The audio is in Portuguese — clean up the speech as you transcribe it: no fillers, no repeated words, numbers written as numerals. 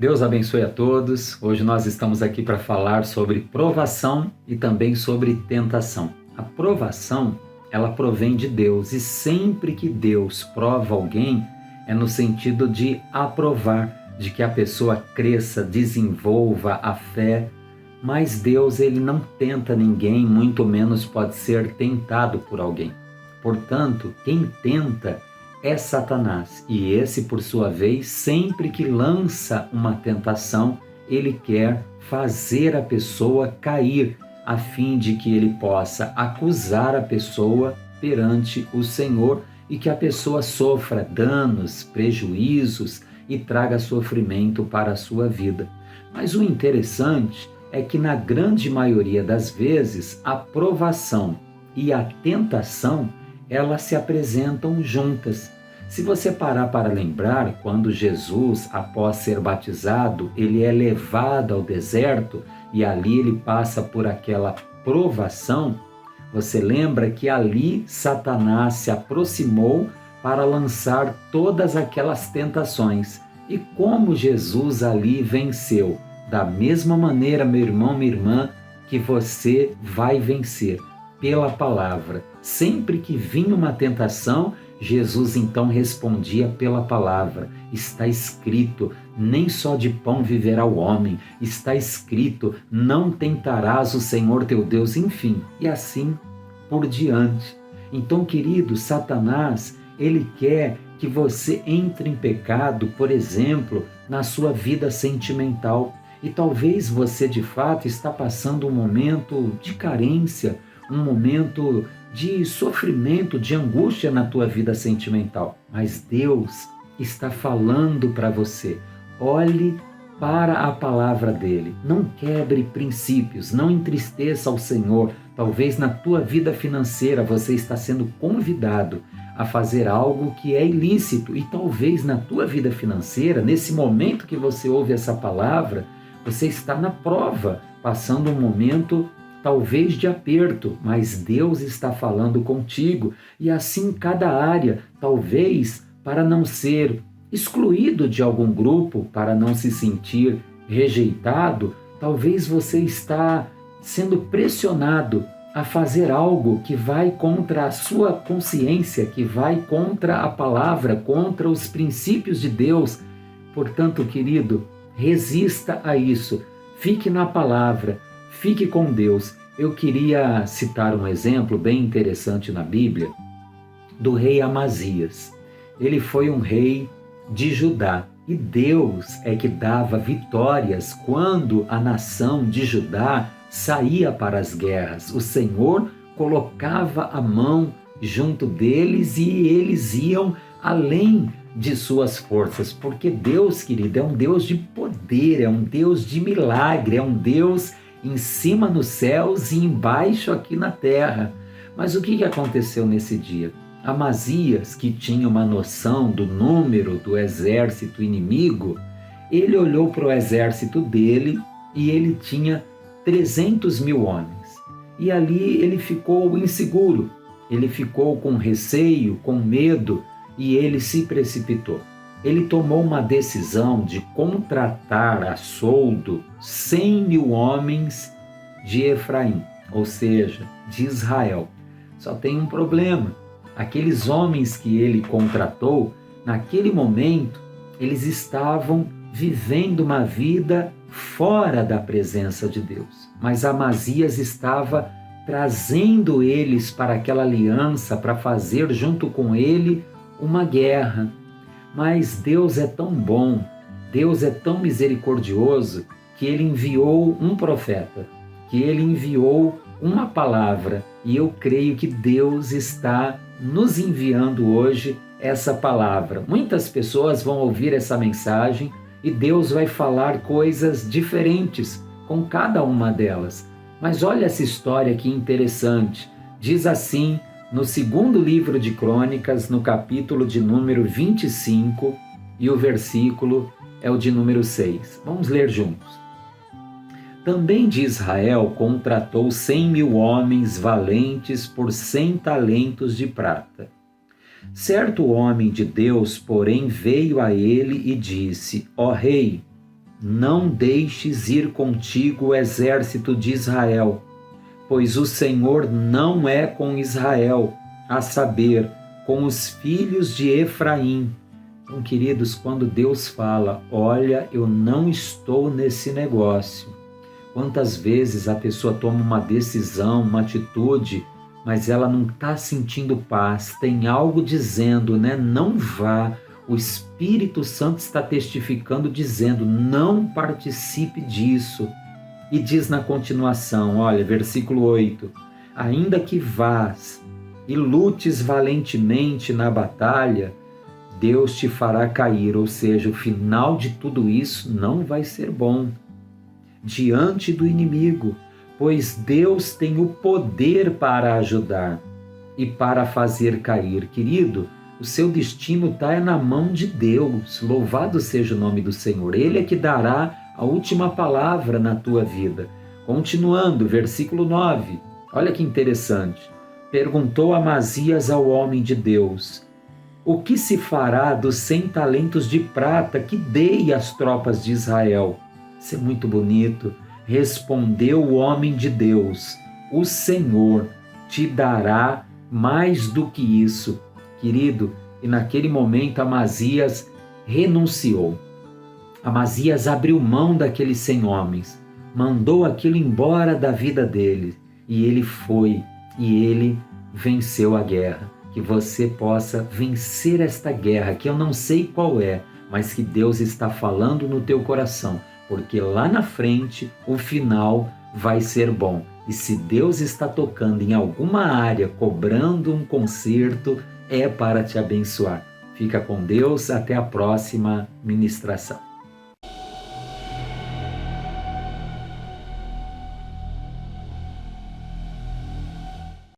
Deus abençoe a todos. Hoje nós estamos aqui para falar sobre provação e também sobre tentação. A provação, ela provém de Deus, e sempre que Deus prova alguém, é no sentido de aprovar, de que a pessoa cresça, desenvolva a fé. Mas Deus, ele não tenta ninguém, muito menos pode ser tentado por alguém. Portanto, quem tenta é Satanás, e esse, por sua vez, sempre que lança uma tentação, ele quer fazer a pessoa cair, a fim de que ele possa acusar a pessoa perante o Senhor e que a pessoa sofra danos, prejuízos e traga sofrimento para a sua vida. Mas o interessante é que, na grande maioria das vezes, a provação e a tentação, elas se apresentam juntas. Se você parar para lembrar, quando Jesus, após ser batizado, ele é levado ao deserto e ali ele passa por aquela provação, você lembra que ali Satanás se aproximou para lançar todas aquelas tentações. E como Jesus ali venceu? Da mesma maneira, meu irmão, minha irmã, que você vai vencer pela palavra. Sempre que vinha uma tentação, Jesus então respondia pela palavra. Está escrito, nem só de pão viverá o homem. Está escrito, não tentarás o Senhor teu Deus, enfim. E assim por diante. Então, querido, Satanás, ele quer que você entre em pecado, por exemplo, na sua vida sentimental. E talvez você, de fato, está passando um momento de carência, um momento de sofrimento, de angústia na tua vida sentimental. Mas Deus está falando para você. Olhe para a palavra dele. Não quebre princípios, não entristeça ao Senhor. Talvez na tua vida financeira você está sendo convidado a fazer algo que é ilícito. E talvez na tua vida financeira, nesse momento que você ouve essa palavra, você está na prova, passando um momento talvez de aperto, mas Deus está falando contigo, e assim cada área, talvez para não ser excluído de algum grupo, para não se sentir rejeitado, talvez você está sendo pressionado a fazer algo que vai contra a sua consciência, que vai contra a palavra, contra os princípios de Deus. Portanto, querido, resista a isso, fique na palavra, fique com Deus. Eu queria citar um exemplo bem interessante na Bíblia do rei Amazias. Ele foi um rei de Judá e Deus é que dava vitórias quando a nação de Judá saía para as guerras. O Senhor colocava a mão junto deles e eles iam além de suas forças, porque Deus, querido, é um Deus de poder, é um Deus de milagre, é um Deus em cima nos céus e embaixo aqui na terra. Mas o que aconteceu nesse dia? Amazias, que tinha uma noção do número do exército inimigo, ele olhou para o exército dele e ele tinha 300 mil homens. E ali ele ficou inseguro, ele ficou com receio, com medo, e ele se precipitou. Ele tomou uma decisão de contratar a soldo 100 mil homens de Efraim, ou seja, de Israel. Só tem um problema. Aqueles homens que ele contratou, naquele momento, eles estavam vivendo uma vida fora da presença de Deus. Mas Amazias estava trazendo eles para aquela aliança, para fazer junto com ele uma guerra. Mas Deus é tão bom, Deus é tão misericordioso, que ele enviou um profeta, que ele enviou uma palavra, e eu creio que Deus está nos enviando hoje essa palavra. Muitas pessoas vão ouvir essa mensagem e Deus vai falar coisas diferentes com cada uma delas. Mas olha essa história que interessante. Diz assim, no segundo livro de Crônicas, no capítulo de número 25, e o versículo é o de número 6. Vamos ler juntos. Também de Israel contratou 100 mil homens valentes por 100 talentos de prata. Certo homem de Deus, porém, veio a ele e disse: Ó rei, não deixes ir contigo o exército de Israel, pois o Senhor não é com Israel, a saber, com os filhos de Efraim. Então, queridos, quando Deus fala, olha, eu não estou nesse negócio. Quantas vezes a pessoa toma uma decisão, uma atitude, mas ela não está sentindo paz, tem algo dizendo, né? Não vá. O Espírito Santo está testificando, dizendo, não participe disso. E diz na continuação, olha, versículo 8, ainda que vás e lutes valentemente na batalha, Deus te fará cair, ou seja, o final de tudo isso não vai ser bom diante do inimigo, pois Deus tem o poder para ajudar e para fazer cair. Querido, o seu destino está na mão de Deus. Louvado seja o nome do Senhor. Ele é que dará a última palavra na tua vida. Continuando, versículo 9. Olha que interessante. Perguntou Amazias ao homem de Deus: o que se fará dos 100 talentos de prata que dei às tropas de Israel? Isso é muito bonito. Respondeu o homem de Deus: o Senhor te dará mais do que isso. Querido, e naquele momento Amazias renunciou. Amazias abriu mão daqueles 100 homens, mandou aquilo embora da vida dele, e ele foi, e ele venceu a guerra. Que você possa vencer esta guerra, que eu não sei qual é, mas que Deus está falando no teu coração, porque lá na frente o final vai ser bom. E se Deus está tocando em alguma área, cobrando um conserto, é para te abençoar. Fica com Deus, até a próxima ministração.